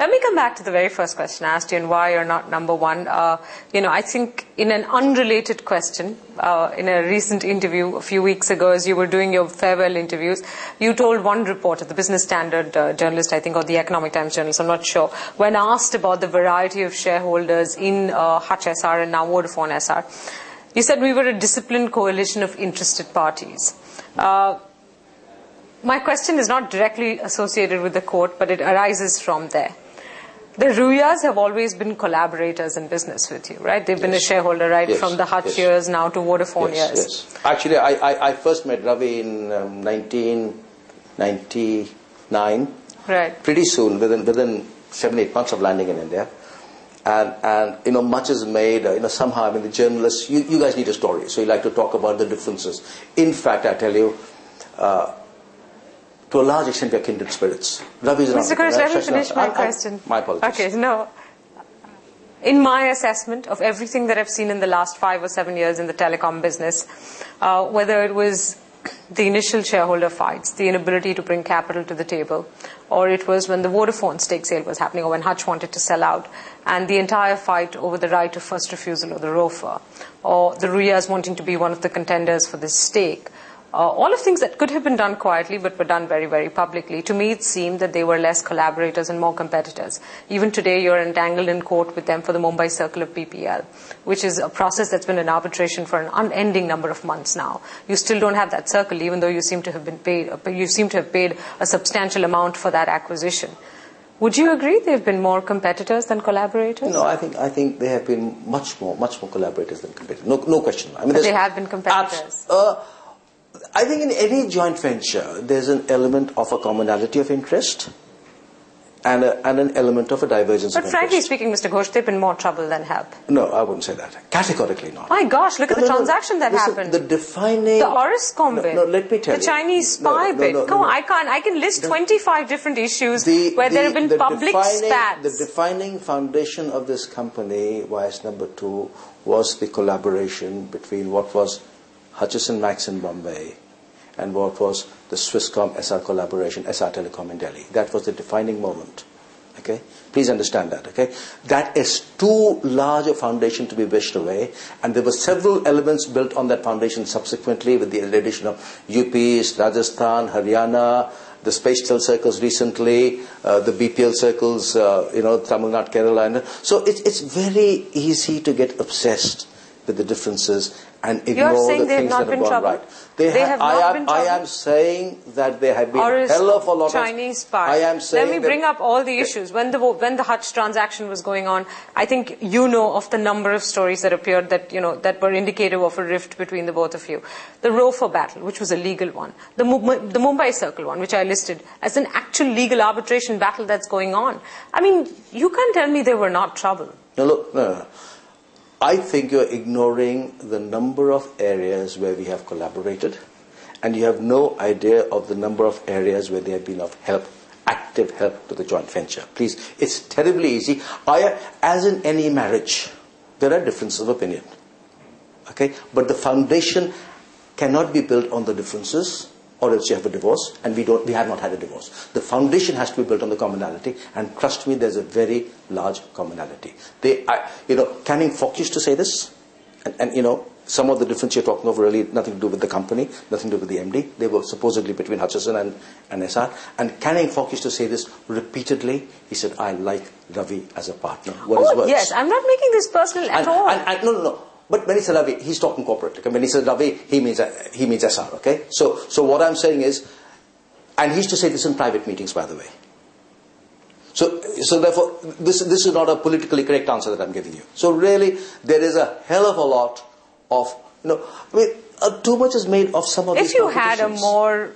let me come back to the very first question I asked you and why you're not number one. I think in an unrelated question, in a recent interview a few weeks ago, as you were doing your farewell interviews, you told one reporter, the Business Standard journalist, I think, or the Economic Times journalist, I'm not sure, when asked about the variety of shareholders in Hutch SR and now Vodafone SR, you said we were a disciplined coalition of interested parties. My question is not directly associated with the quote, but it arises from there. The Ruyas have always been collaborators in business with you, right? They've been a shareholder, right, from the Hutch years now to Vodafone years. Yes. Actually, I first met Ravi in 1999. Right. Pretty soon, within 7-8 months of landing in India. And much is made, somehow, I mean, the journalists, you guys need a story, so you like to talk about the differences. In fact, I tell you, to a large extent, we are kindred spirits. Mr. Kourosh, let me finish my question. My apologies. Okay, no. In my assessment of everything that I've seen in the last 5 or 7 years in the telecom business, whether it was the initial shareholder fights, the inability to bring capital to the table, or it was when the Vodafone stake sale was happening, or when Hutch wanted to sell out, and the entire fight over the right of first refusal, or the ROFR, or the Ruyas wanting to be one of the contenders for this stake, all of things that could have been done quietly but were done very, very publicly. To me, it seemed that they were less collaborators and more competitors. Even today, you're entangled in court with them for the Mumbai Circle of PPL, which is a process that's been in arbitration for an unending number of months now. You still don't have that circle, even though you seem to have been paid. You seem to have paid a substantial amount for that acquisition. Would you agree they've been more competitors than collaborators? No, I think they have been much more collaborators than competitors. No question. I mean, but they have been competitors. I think in any joint venture, there's an element of a commonality of interest and an element of a divergence of interest. But frankly speaking, Mr. Ghosh, they've been more trouble than help. No, I wouldn't say that. Categorically not. My gosh, look at the transaction that happened. The defining... The Orascom bid. No, let me tell you. The Chinese spy bid. Come on, I can list 25 different issues where there have been public spats. The defining foundation of this company, YS number 2, was the collaboration between what was Hutchison Max in Bombay and what was the Swisscom SR collaboration, SR Telecom in Delhi. That was the defining moment. Okay? Please understand that. Okay? That is too large a foundation to be wished away, and there were several elements built on that foundation subsequently with the addition of UP, Rajasthan, Haryana, the Spatial circles recently, the BPL circles, Tamil Nadu, Kerala. So it's very easy to get obsessed with the differences and ignore the things that have gone right. I am saying that there have been a hell of a lot Chinese spy. I am saying Let me bring up all the issues. When the Hutch transaction was going on, I think you know of the number of stories that appeared that that were indicative of a rift between the both of you. The ROFR battle, which was a legal one. The Mumbai Circle one, which I listed as an actual legal arbitration battle that's going on. I mean, you can't tell me they were not trouble. No, look, no. I think you're ignoring the number of areas where we have collaborated, and you have no idea of the number of areas where they have been of help, active help to the joint venture. Please, it's terribly easy. As in any marriage, there are differences of opinion. Okay? But the foundation cannot be built on the differences, or else you have a divorce, and we have not had a divorce. The foundation has to be built on the commonality, and trust me, there's a very large commonality. Canning Fox used to say this, and some of the difference you're talking of really nothing to do with the company, nothing to do with the MD. They were supposedly between Hutchison and SR. And Canning Fox used to say this repeatedly. He said, I like Ravi as a partner. Yes, I'm not making this personal at all. No. But when he said Ravi, he's talking corporate. Okay? When he said Ravi, he means SR. Okay? So what I'm saying is, and he used to say this in private meetings, by the way. So therefore, this is not a politically correct answer that I'm giving you. So really, there is a hell of a lot of too much is made of some of these. If you had a more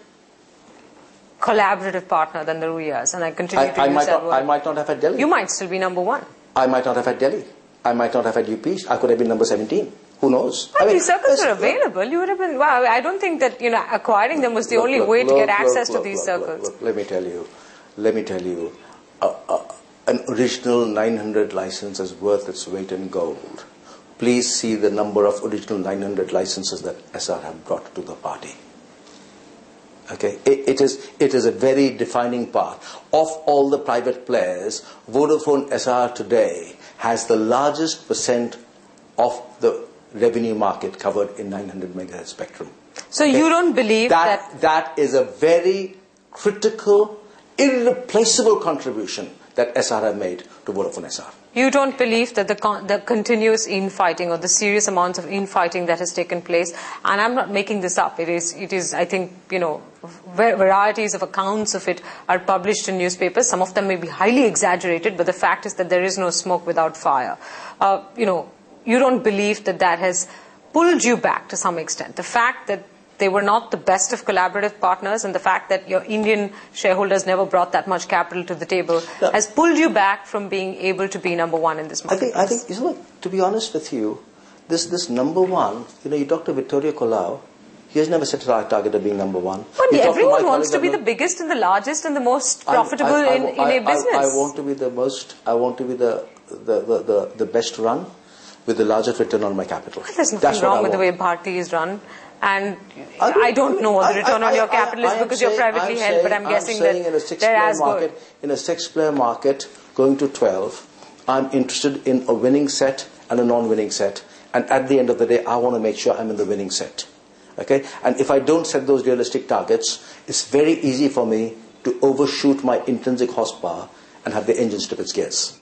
collaborative partner than the Ruyas, and I continue to use that word, I might not have had Delhi. You might still be number 1. I might not have had Delhi. I might not have had UP. I could have been number 17. Who knows? These circles are available. You would have been. Wow, I don't think that acquiring them was the only way to get access to these circles. Let me tell you. An original 900 license is worth its weight in gold. Please see the number of original 900 licenses that SR have brought to the party. Okay, it is a very defining part. Of all the private players, Vodafone SR today has the largest percent of the revenue market covered in 900 megahertz spectrum. So you don't believe that... That is a very critical, irreplaceable contribution that SR have made to Vodafone SR. You don't believe that the continuous infighting or the serious amounts of infighting that has taken place, and I'm not making this up, it is I think, varieties of accounts of it are published in newspapers. Some of them may be highly exaggerated, but the fact is that there is no smoke without fire. You don't believe that has pulled you back to some extent. The fact that they were not the best of collaborative partners, and the fact that your Indian shareholders never brought that much capital to the table has pulled you back from being able to be number one in this market. I think, to be honest with you, this number one, you talk to Vittorio Colau, he has never set a target of being number one. But everyone wants to be the biggest and the largest and the most profitable in a business. I want to be the most, I want to be the best run with the largest return on my capital. Well, there's nothing wrong with the way Bharti is run. And I don't know what the return on your capital is because you're privately held, but I'm guessing that they're as good. In a 6-player market, going to 12, I'm interested in a winning set and a non-winning set. And at the end of the day, I want to make sure I'm in the winning set. Okay? And if I don't set those realistic targets, it's very easy for me to overshoot my intrinsic horsepower and have the engine strip its gears.